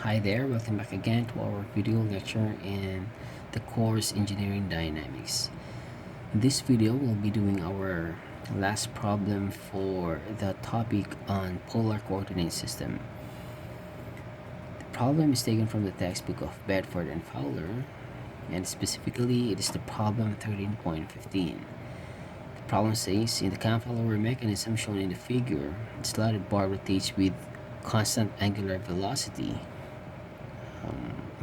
Hi there, welcome back again to our video lecture in the course Engineering Dynamics. In this video, we'll be doing our last problem for the topic on polar coordinate system. The problem is taken from the textbook of Bedford and Fowler, and specifically it is the problem 13.15. The problem says, in the cam-follower mechanism shown in the figure, the slotted bar rotates with constant angular velocity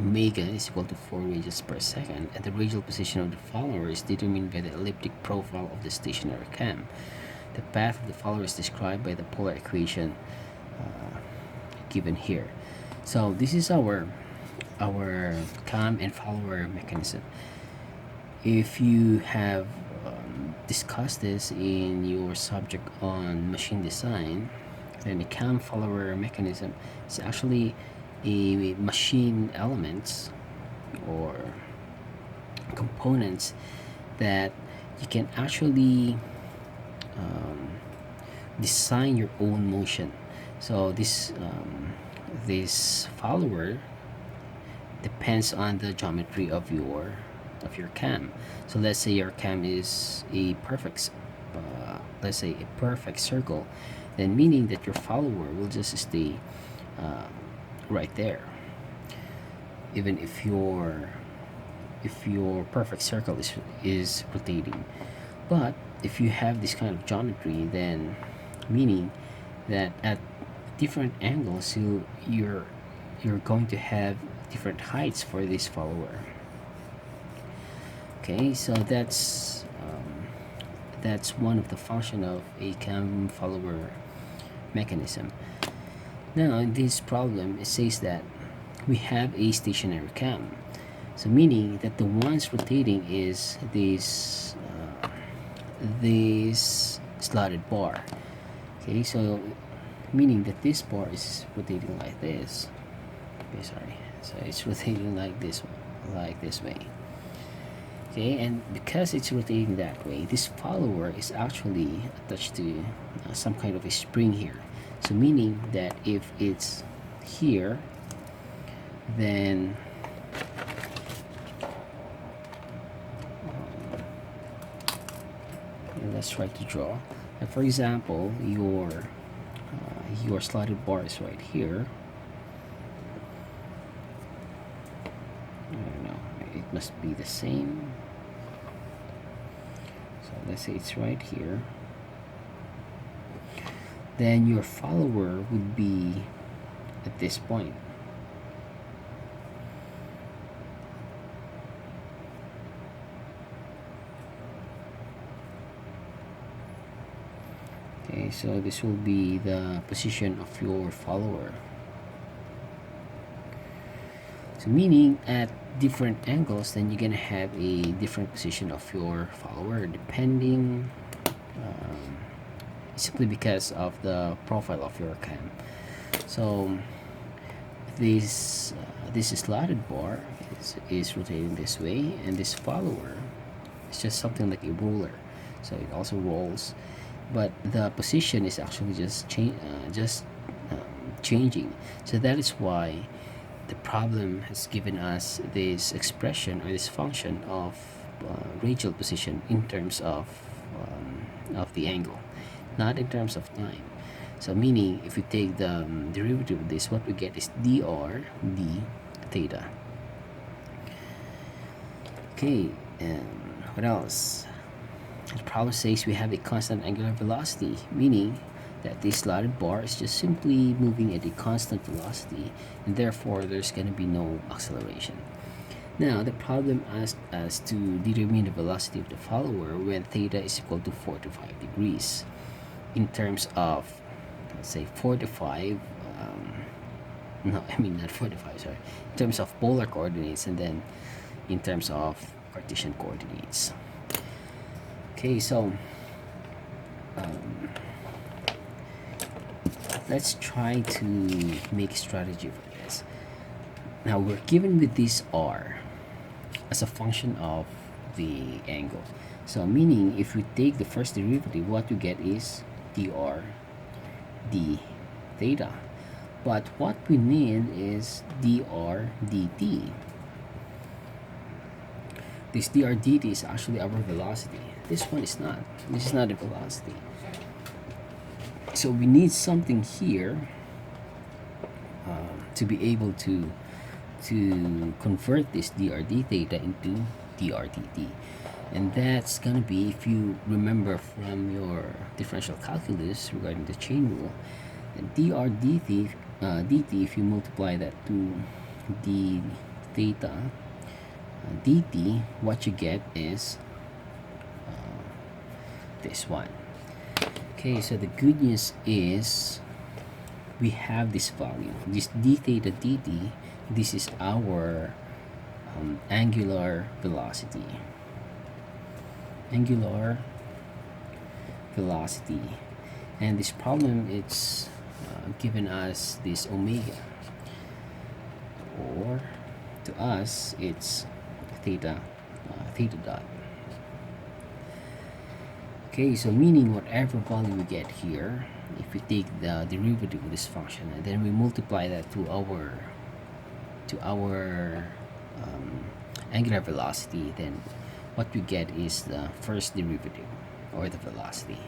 omega is equal to 4 radians per second, and the radial position of the follower is determined by the elliptic profile of the stationary cam. The path of the follower is described by the polar equation given here. So this is our cam and follower mechanism. If you have discussed this in your subject on machine design, then the cam follower mechanism is actually a machine elements or components that you can actually design your own motion. So this follower depends on the geometry of your cam. So let's say your cam is a perfect let's say a perfect circle, then meaning that your follower will just stay right there, even if your perfect circle is rotating. But if you have this kind of geometry, then meaning that at different angles you're going to have different heights for this follower. Okay, so that's one of the function of a cam follower mechanism. Now in this problem it says that we have a stationary cam, so meaning that the ones rotating is this slotted bar. Okay, so meaning that this bar is rotating like this. Okay, sorry, so it's rotating like this way. Okay, and because it's rotating that way, this follower is actually attached to some kind of a spring here. So meaning that if it's here, then let's try to draw. And for example, your slotted bar is right here. I don't know, it must be the same. So let's say it's right here. Then your follower would be at this point. Okay, so this will be the position of your follower. So meaning at different angles, then you're gonna have a different position of your follower depending simply because of the profile of your cam. So this slotted bar is rotating this way, and this follower is just something like a ruler, so it also rolls, but the position is actually just changing. So that is why the problem has given us this expression or this function of radial position in terms of the angle, not in terms of time. So meaning if we take the derivative of this, what we get is dr d theta. Okay, and what else? The problem says we have a constant angular velocity, meaning that this slotted bar is just simply moving at a constant velocity, and therefore there's going to be no acceleration. Now the problem asks us to determine the velocity of the follower when theta is equal to 4 to 5 degrees in terms of, let's say, 4 to 5 no, I mean not 4 to 5, sorry, in terms of polar coordinates, and then in terms of Cartesian coordinates. Okay, so let's try to make a strategy for this. Now we're given with this r as a function of the angle. So meaning if we take the first derivative, what we get is dr d theta. but what we need is dr dt. This dr dt is actually our velocity. This one is not. This is not a velocity. So we need something here to be able to convert this dr d theta into dr dt. And that's gonna be, if you remember from your differential calculus regarding the chain rule, dr dt, if you multiply that to d theta dt, what you get is this one. Okay, so the good news is we have this value, this d theta dt. This is our angular velocity. And this problem, it's given us this omega, or to us it's theta dot. Okay, so meaning whatever value we get here, if we take the derivative of this function and then we multiply that to our angular velocity, then what we get is the first derivative, or the velocity.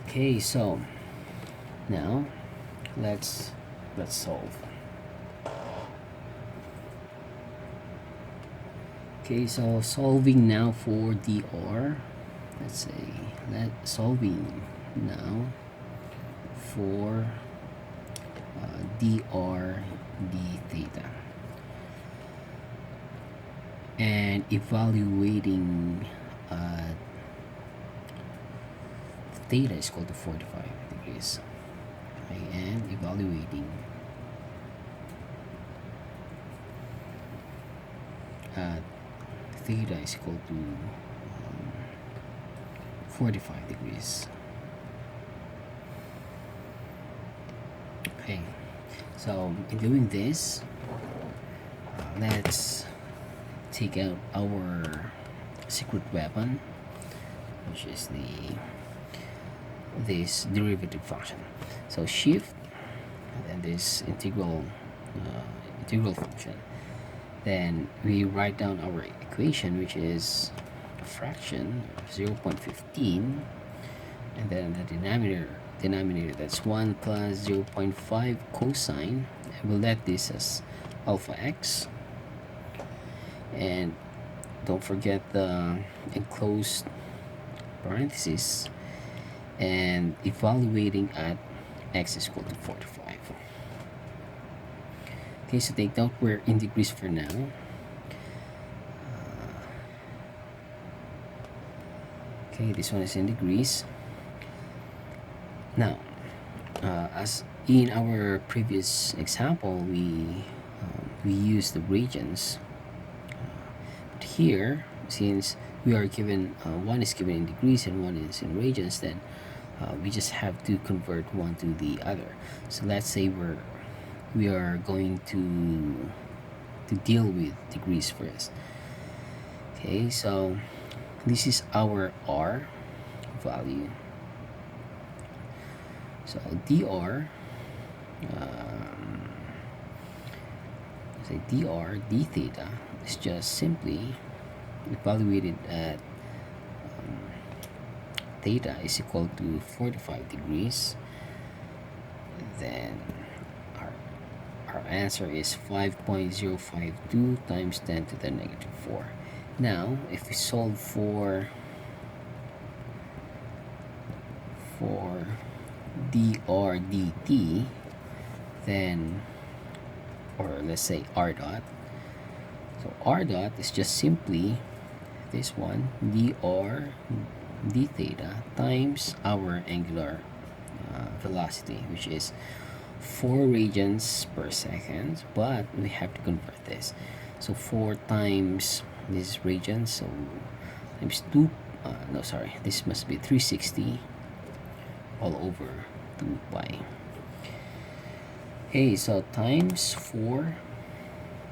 Okay, so now let's solve. Okay, so solving now for dr. Let's say solving now for dr d theta, and evaluating theta is equal to 45 degrees. Okay, and evaluating theta is equal to 45 degrees. Okay, so in doing this, let's take out our secret weapon, which is this derivative function. So shift and then this integral function. Then we write down our equation, which is a fraction of 0.15, and then the denominator, that's 1 plus 0.5 cosine, and we'll let this as alpha x, and don't forget the enclosed parentheses, and evaluating at x is equal to 45. Okay, so take note we're in degrees for now. Okay, this one is in degrees. Now, as in our previous example, we used the radians. But here, since we are given one is given in degrees and one is in radians, then we just have to convert one to the other. So let's say we are going to deal with degrees first. Okay, so this is our r value. So dr, say dr d theta is just simply evaluated at theta is equal to 45 degrees. Then our answer is 5.052 times 10 to the negative 4. Now, if we solve for dr dt, then, or let's say r dot. So r dot is just simply this one, dr d theta times our angular velocity, which is 4 radians per second, but we have to convert this. So 4 times this is radians, so times 2, no sorry, this must be 360 all over 2 pi. Okay, so times 4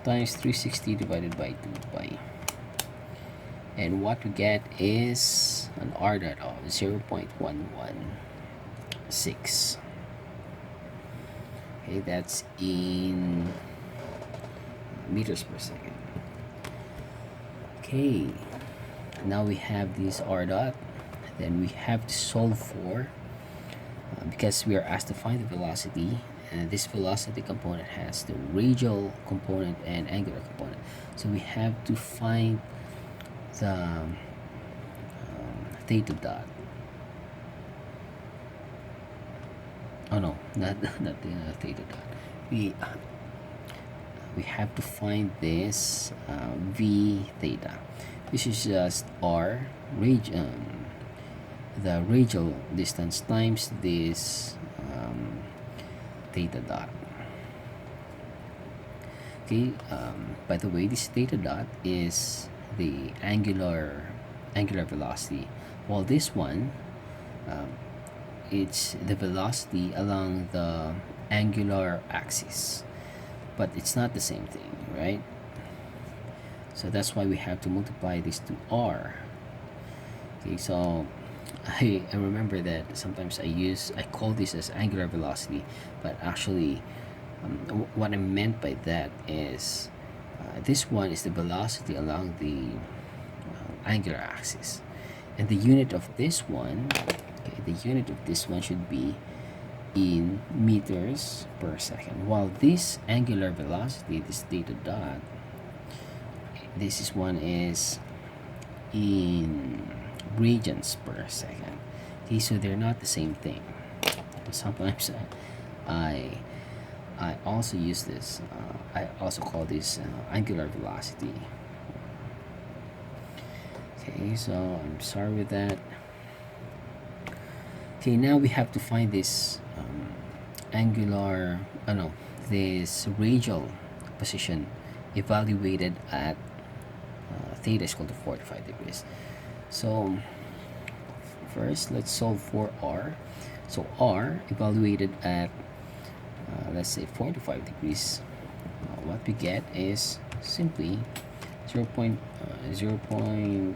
times 360 divided by 2 pi. And what we get is an r dot of 0.116. Okay, that's in meters per second. Okay, now we have this r dot. Then we have to solve for, because we are asked to find the velocity, and this velocity component has the radial component and angular component. So we have to find the theta dot. Oh no, not the theta dot. We have to find this v theta. This is just r the radial distance times this theta dot. Okay. By the way, this theta dot is the angular velocity, while this one, it's the velocity along the angular axis, but it's not the same thing, right? So that's why we have to multiply this to r. Okay, so I remember that sometimes I call this as angular velocity, but actually what I meant by that is this one is the velocity along the angular axis, and the unit of this one, okay, the unit of this one should be in meters per second, while this angular velocity, this theta dot, this is one is in radians per second. Okay, so they're not the same thing. Sometimes I also use this. I also call this angular velocity. Okay, so I'm sorry with that. Okay, now we have to find this this radial position evaluated at theta is equal to 45 degrees. So first, let's solve for r. So r evaluated at let's say 45 degrees. What we get is simply 0.15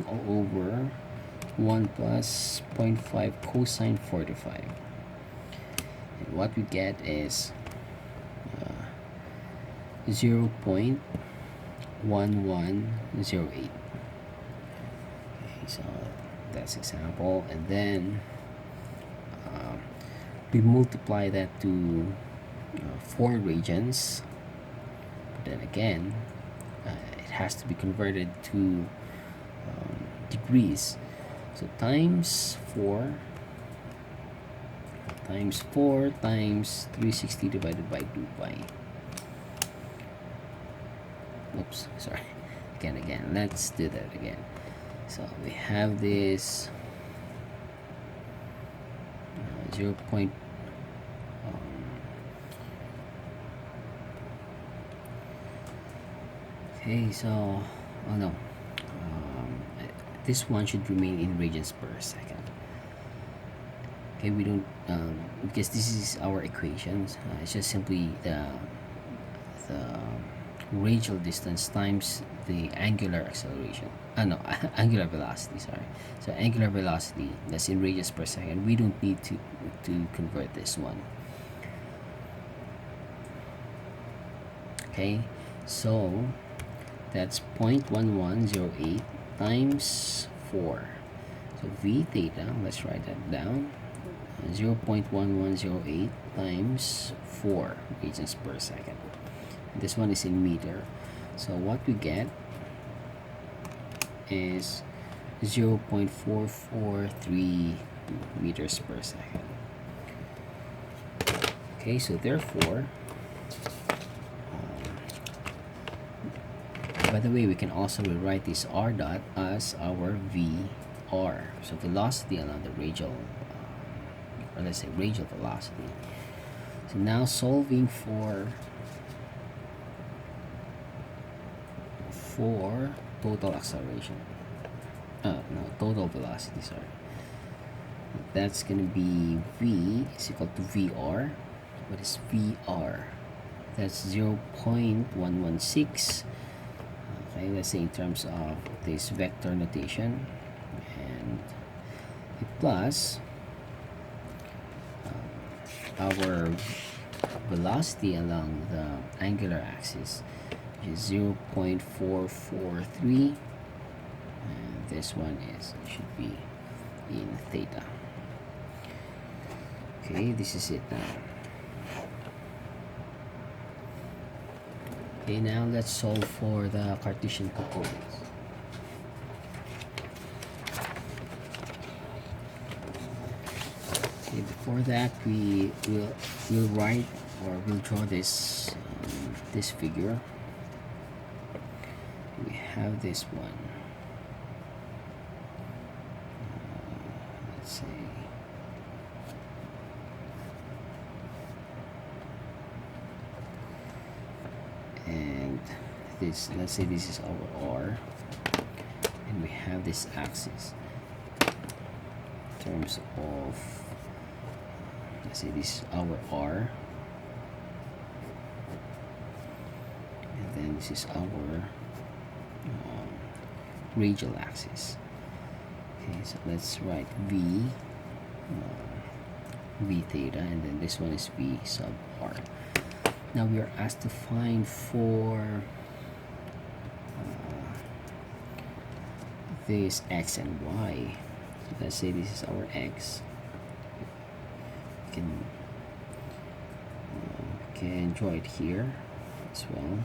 all over 1 plus 0.5 cosine 45. And what we get is 0.1108. Okay, so that's example, and then we multiply that to 4 radians. But then again, it has to be converted to degrees. So times 4 times 360 divided by 2 pi. Oops, sorry. Again, let's do that again. So we have this 0. Okay, so this one should remain in radians per second. Okay, we don't because this is our equations. It's just simply the radial distance times the angular acceleration. Angular velocity. Sorry. So angular velocity, that's in radians per second. We don't need to convert this one. Okay, so that's 0.1108 times 4. So v theta, let's write that down. 0.1108 times 4 radians per second. This one is in meter. So what we get is 0.4432 meters per second. Okay, so therefore, by the way, we can also rewrite this r dot as our VR, so velocity along the radial, or let's say radial velocity. So now solving for total acceleration, total velocity, sorry. That's gonna be v is equal to vr. What is vr? That's 0.116. Okay, let's say in terms of this vector notation, and plus our velocity along the angular axis, which is 0.443, and this one should be in theta. Okay, this is it now. Okay, now let's solve for the Cartesian components. Okay, before that we'll write, or we'll draw this this figure. We have this one. Let's say and this, let's say this is our R, and we have this axis in terms of, let's say this is our R, and then this is our radial axis. Okay, so let's write V theta, and then this one is V sub R. Now we are asked to find for this X and Y. So let's say this is our X. We can draw it here as well.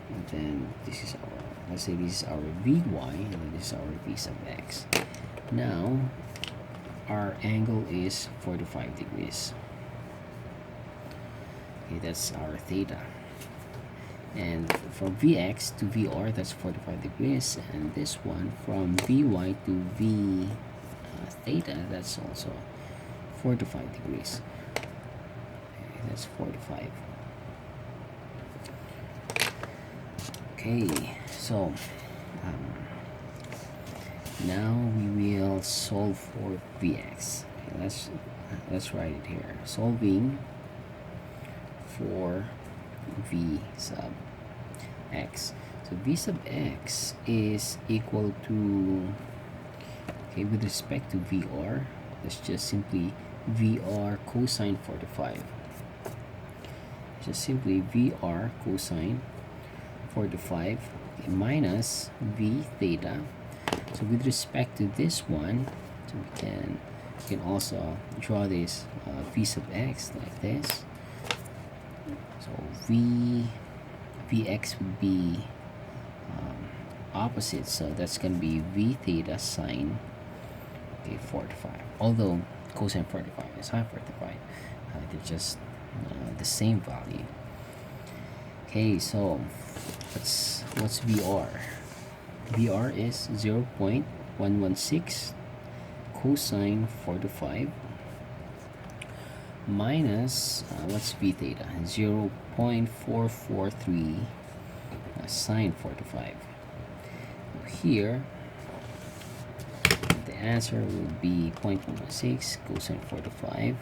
And then this is our, let's say this is our Vy, and then this is our V sub X. Now our angle is 45 degrees. Okay, that's our theta. And from Vx to Vr, that's 45 degrees. And this one from Vy to V theta, that's also 45 degrees. Okay, that's 45. Okay, so now we will solve for Vx. Okay, let's write it here. Solving for V sub X. So V sub X is equal to, okay, with respect to Vr, that's just simply Vr cosine 45. Just simply Vr cosine 45 minus V theta. So with respect to this one, so we can also draw this V sub X like this. So Vx would be opposite, so that's going to be V theta sine 45. Although cosine 45 and sine 45, they're just the same value. Okay, so what's Vr? Vr is 0.116 cosine 45 minus what's V theta? 0.443 sine 45. Here the answer would be 0.116 cosine 45,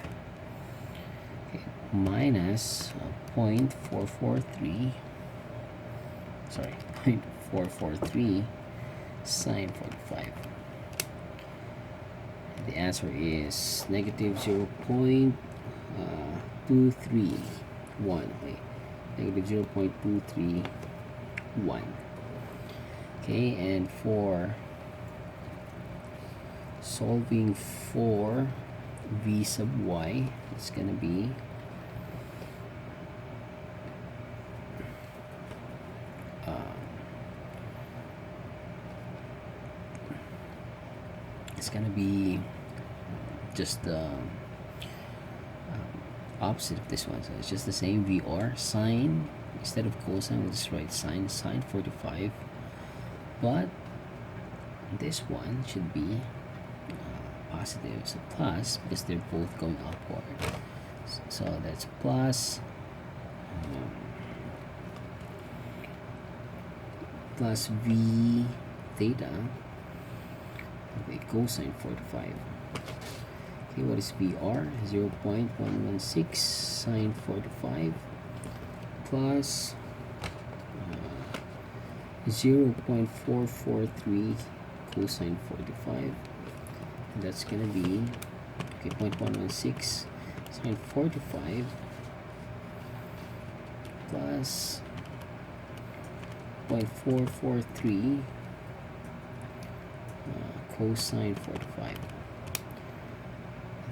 okay, minus 0.443 sine 45. The answer is negative 0.231. Negative 0.231. Okay, and for solving for V sub Y, it's gonna be just the opposite of this one. So it's just the same Vr sine, instead of cosine we'll just write sine 45, but this one should be positive, so plus, because they're both going upward. So that's plus plus V theta, okay, cosine 45. Okay, what is Vr? 0.116 sine 45 plus 0.443 cosine 45. And that's gonna be, okay, 0.116 sine 45 plus 0.443 cosine 45.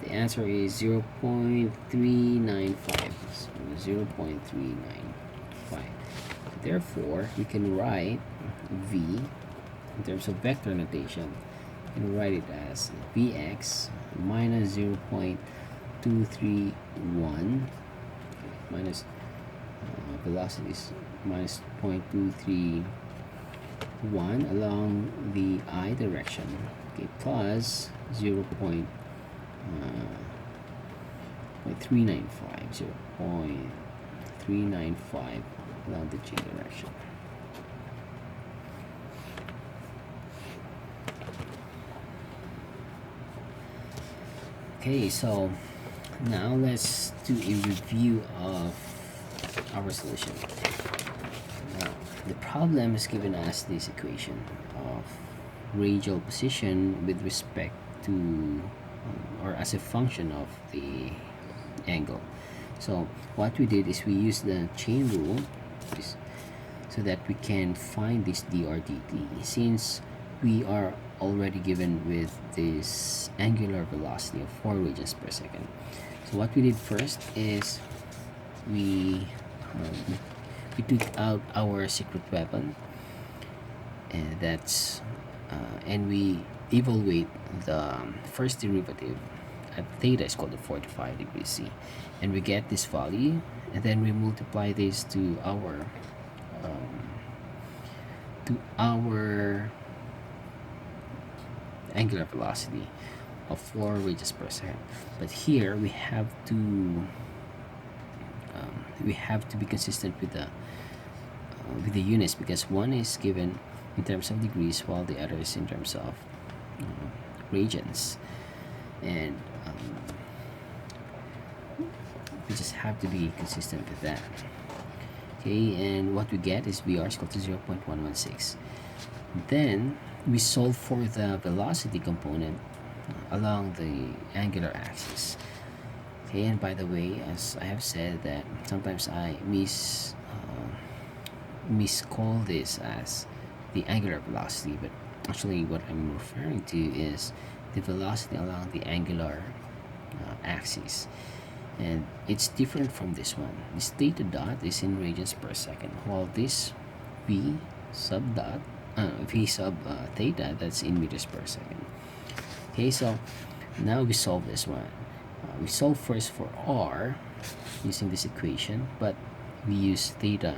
The answer is 0.395. So 0.395. Therefore, we can write v in terms of vector notation. You can write it as vx minus 0.231 minus velocity is minus 0.231 along the I direction, okay, plus 0.395 along the J direction. Okay, so now let's do a review of our solution. Now, the problem is given us this equation of radial position with respect to or as a function of the angle. So what we did is we used the chain rule so that we can find this dr/dt, since we are already given with this angular velocity of 4 radians per second. So what we did first is we took out our secret weapon, and and we evaluate the first derivative at theta is equal to 45 degrees C, and we get this value, and then we multiply this to our angular velocity of 4 radians per second. But here we have to be consistent with the units, because one is given in terms of degrees while the other is in terms of radians, and we just have to be consistent with that. Okay, and what we get is VR is equal to 0.116. Then we solve for the velocity component along the angular axis. Okay, and by the way, as I have said, that sometimes I miscall this as the angular velocity, but actually what I'm referring to is the velocity along the angular axis, and it's different from this one. This theta dot is in radians per second, while this v sub theta, that's in meters per second. Okay, so now we solve this one. We solve first for r using this equation, but we use theta.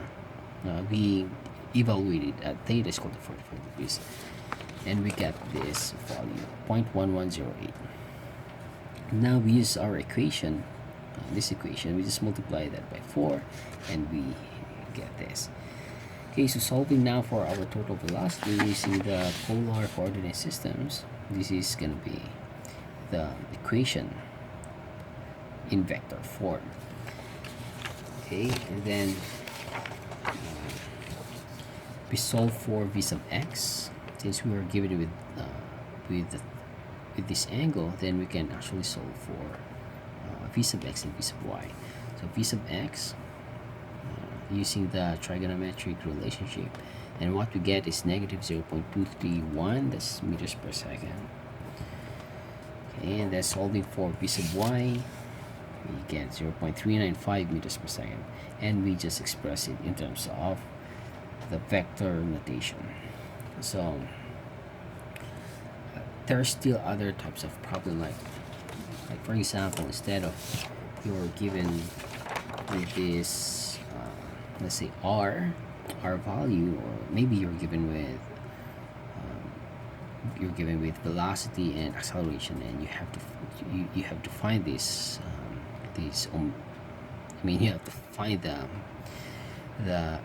We evaluated at theta is equal to 45 degrees, and we get this value 0.1108. Now we use our equation, this equation, we just multiply that by 4, and we get this. Okay, so solving now for our total velocity using the polar coordinate systems, this is going to be the equation in vector form. Okay, and then we solve for v sub x. Since we are given with this angle, then we can actually solve for v sub x and v sub y. So v sub x using the trigonometric relationship, and what we get is negative 0.231, that's meters per second. Okay, and then solving for v sub y, we get 0.395 meters per second, and we just express it in terms of the vector notation. So there are still other types of problem, like for example, instead of you're given with this let's say r value, or maybe you're given with velocity and acceleration, and you have to find this you have to find the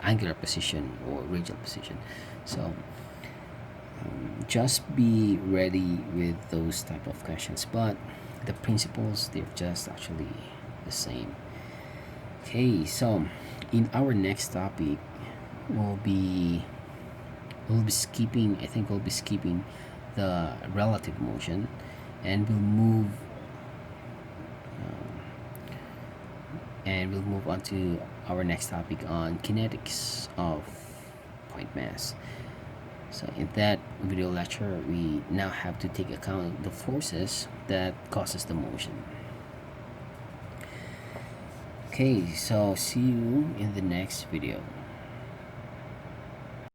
angular position or radial position. So just be ready with those type of questions, but the principles, they're just actually the same. Okay, so in our next topic, we'll be skipping the relative motion, and we'll move and we'll move on to our next topic on kinetics of point mass. So in that video lecture, we now have to take account of the forces that causes the motion. Okay, so see you in the next video.